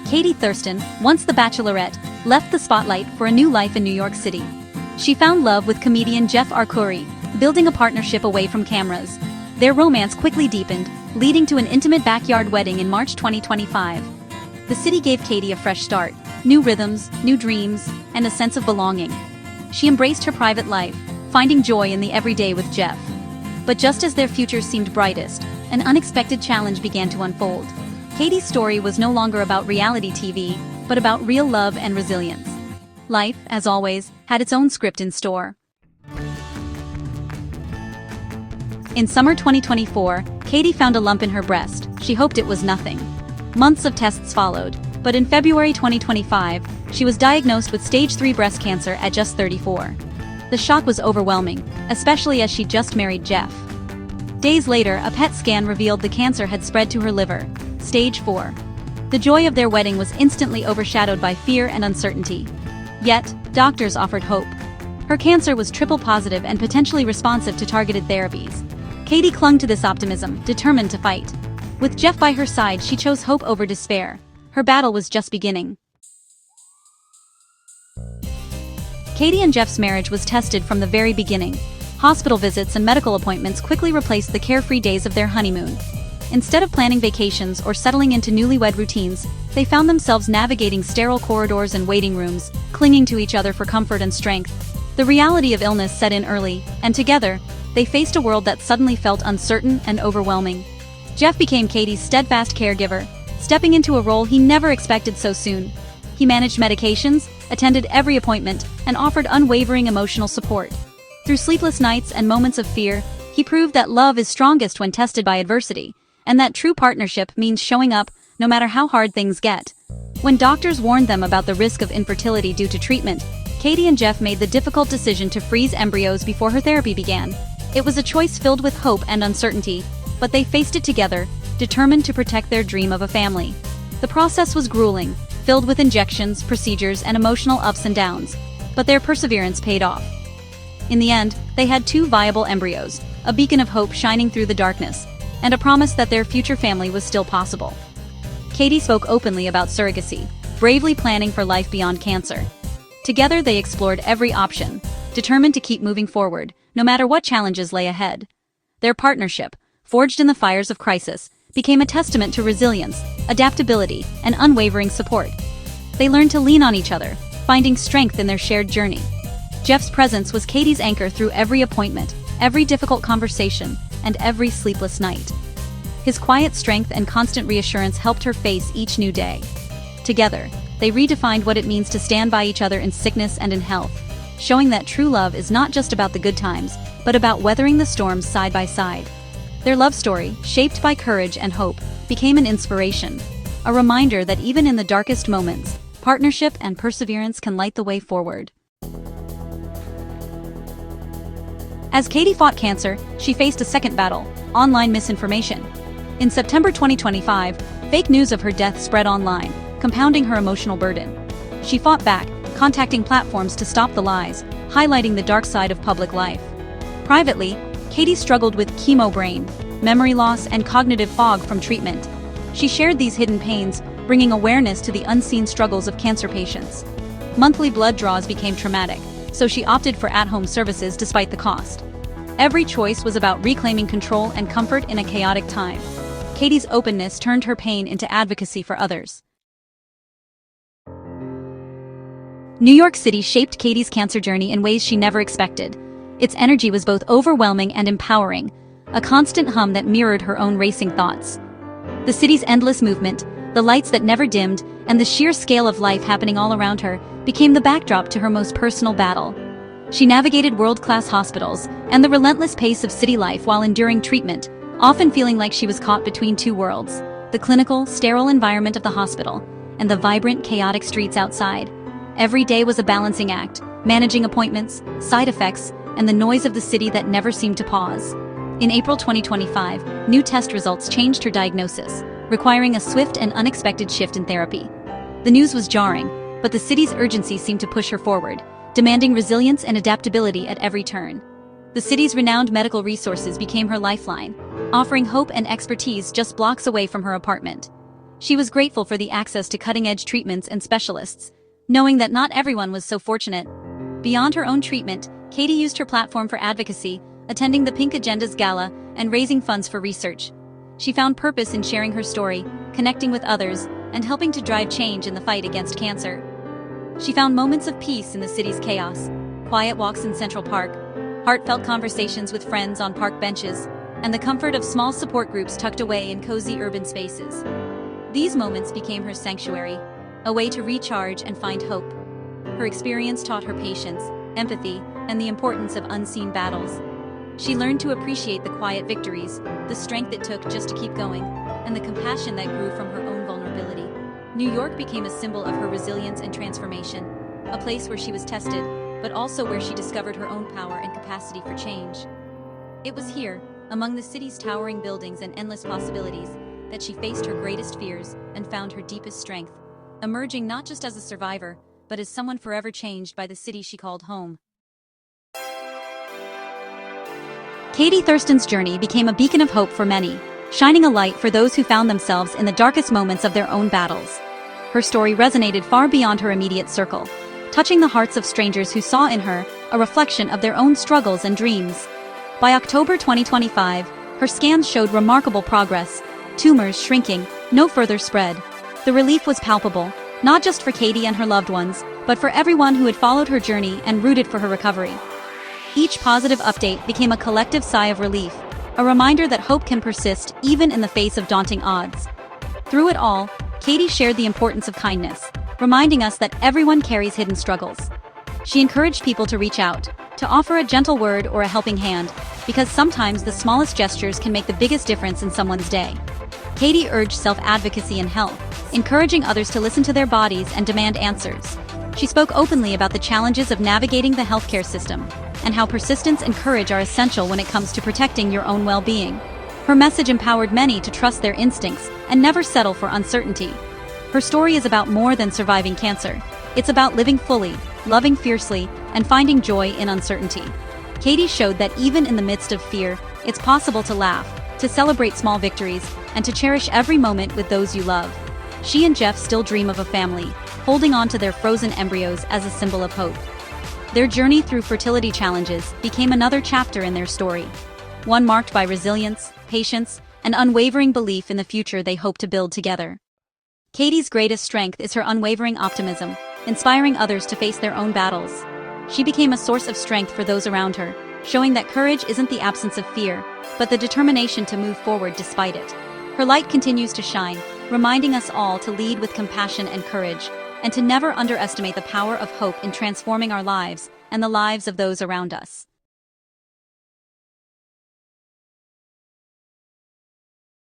Katie Thurston, once the Bachelorette, left the spotlight for a new life in New York City. She found love with comedian Jeff Arcuri, building a partnership away from cameras. Their romance quickly deepened, leading to an intimate backyard wedding in March 2025. The city gave Katie a fresh start, new rhythms, new dreams, and a sense of belonging. She embraced her private life, finding joy in the everyday with Jeff. But just as their future seemed brightest, an unexpected challenge began to unfold. Katie's story was no longer about reality TV, but about real love and resilience. Life, as always, had its own script in store. In summer 2024, Katie found a lump in her breast. She hoped it was nothing. Months of tests followed, but in February 2025, she was diagnosed with stage 3 breast cancer at just 34. The shock was overwhelming, especially as she just married Jeff. Days later, a PET scan revealed the cancer had spread to her liver, stage 4. The joy of their wedding was instantly overshadowed by fear and uncertainty. Yet, doctors offered hope. Her cancer was triple positive and potentially responsive to targeted therapies. Katie clung to this optimism, determined to fight. With Jeff by her side, she chose hope over despair. Her battle was just beginning. Katie and Jeff's marriage was tested from the very beginning. Hospital visits and medical appointments quickly replaced the carefree days of their honeymoon. Instead of planning vacations or settling into newlywed routines, they found themselves navigating sterile corridors and waiting rooms, clinging to each other for comfort and strength. The reality of illness set in early, and together, they faced a world that suddenly felt uncertain and overwhelming. Jeff became Katie's steadfast caregiver, stepping into a role he never expected so soon. He managed medications, attended every appointment, and offered unwavering emotional support. Through sleepless nights and moments of fear, he proved that love is strongest when tested by adversity, and that true partnership means showing up, no matter how hard things get. When doctors warned them about the risk of infertility due to treatment, Katie and Jeff made the difficult decision to freeze embryos before her therapy began. It was a choice filled with hope and uncertainty, but they faced it together, determined to protect their dream of a family. The process was grueling, filled with injections, procedures, and emotional ups and downs, but their perseverance paid off. In the end, they had 2 viable embryos, a beacon of hope shining through the darkness, and a promise that their future family was still possible. Katie spoke openly about surrogacy, bravely planning for life beyond cancer. Together they explored every option, determined to keep moving forward, no matter what challenges lay ahead. Their partnership, forged in the fires of crisis, became a testament to resilience, adaptability, and unwavering support. They learned to lean on each other, finding strength in their shared journey. Jeff's presence was Katie's anchor through every appointment, every difficult conversation, and every sleepless night. His quiet strength and constant reassurance helped her face each new day. Together, they redefined what it means to stand by each other in sickness and in health, showing that true love is not just about the good times, but about weathering the storms side by side. Their love story, shaped by courage and hope, became an inspiration, a reminder that even in the darkest moments, partnership and perseverance can light the way forward. As Katie fought cancer, she faced a second battle: online misinformation. In September 2025, fake news of her death spread online, compounding her emotional burden. She fought back, contacting platforms to stop the lies, highlighting the dark side of public life. Privately, Katie struggled with chemo brain, memory loss, and cognitive fog from treatment. She shared these hidden pains, bringing awareness to the unseen struggles of cancer patients. Monthly blood draws became traumatic, so she opted for at-home services despite the cost. Every choice was about reclaiming control and comfort in a chaotic time. Katie's openness turned her pain into advocacy for others. New York City shaped Katie's cancer journey in ways she never expected. Its energy was both overwhelming and empowering, a constant hum that mirrored her own racing thoughts. The city's endless movement, the lights that never dimmed, and the sheer scale of life happening all around her became the backdrop to her most personal battle. She navigated world-class hospitals and the relentless pace of city life while enduring treatment, often feeling like she was caught between 2 worlds: the clinical, sterile environment of the hospital and the vibrant, chaotic streets outside. Every day was a balancing act, managing appointments, side effects, and the noise of the city that never seemed to pause. In April 2025, new test results changed her diagnosis, requiring a swift and unexpected shift in therapy. The news was jarring, but the city's urgency seemed to push her forward, demanding resilience and adaptability at every turn. The city's renowned medical resources became her lifeline, offering hope and expertise just blocks away from her apartment. She was grateful for the access to cutting-edge treatments and specialists, knowing that not everyone was so fortunate. Beyond her own treatment, Katie used her platform for advocacy, attending the Pink Agenda's gala and raising funds for research. She found purpose in sharing her story, connecting with others, and helping to drive change in the fight against cancer. She found moments of peace in the city's chaos, quiet walks in Central Park, heartfelt conversations with friends on park benches, and the comfort of small support groups tucked away in cozy urban spaces. These moments became her sanctuary, a way to recharge and find hope. Her experience taught her patience, empathy, and the importance of unseen battles. She learned to appreciate the quiet victories, the strength it took just to keep going, and the compassion that grew from her own vulnerability. New York became a symbol of her resilience and transformation, a place where she was tested, but also where she discovered her own power and capacity for change. It was here, among the city's towering buildings and endless possibilities, that she faced her greatest fears and found her deepest strength, emerging not just as a survivor, but as someone forever changed by the city she called home. Katie Thurston's journey became a beacon of hope for many, shining a light for those who found themselves in the darkest moments of their own battles. Her story resonated far beyond her immediate circle, touching the hearts of strangers who saw in her a reflection of their own struggles and dreams. By October 2025, her scans showed remarkable progress, tumors shrinking, no further spread. The relief was palpable, not just for Katie and her loved ones, but for everyone who had followed her journey and rooted for her recovery. Each positive update became a collective sigh of relief, a reminder that hope can persist even in the face of daunting odds. Through it all, Katie shared the importance of kindness, reminding us that everyone carries hidden struggles. She encouraged people to reach out, to offer a gentle word or a helping hand, because sometimes the smallest gestures can make the biggest difference in someone's day. Katie urged self-advocacy and health, encouraging others to listen to their bodies and demand answers. She spoke openly about the challenges of navigating the healthcare system, and how persistence and courage are essential when it comes to protecting your own well-being. Her message empowered many to trust their instincts and never settle for uncertainty. Her story is about more than surviving cancer. It's about living fully, loving fiercely, and finding joy in uncertainty. Katie showed that even in the midst of fear, it's possible to laugh, to celebrate small victories, and to cherish every moment with those you love. She and Jeff still dream of a family, holding on to their frozen embryos as a symbol of hope. Their journey through fertility challenges became another chapter in their story, one marked by resilience, patience, and unwavering belief in the future they hope to build together. Katie's greatest strength is her unwavering optimism, inspiring others to face their own battles. She became a source of strength for those around her, showing that courage isn't the absence of fear, but the determination to move forward despite it. Her light continues to shine, reminding us all to lead with compassion and courage, and to never underestimate the power of hope in transforming our lives and the lives of those around us.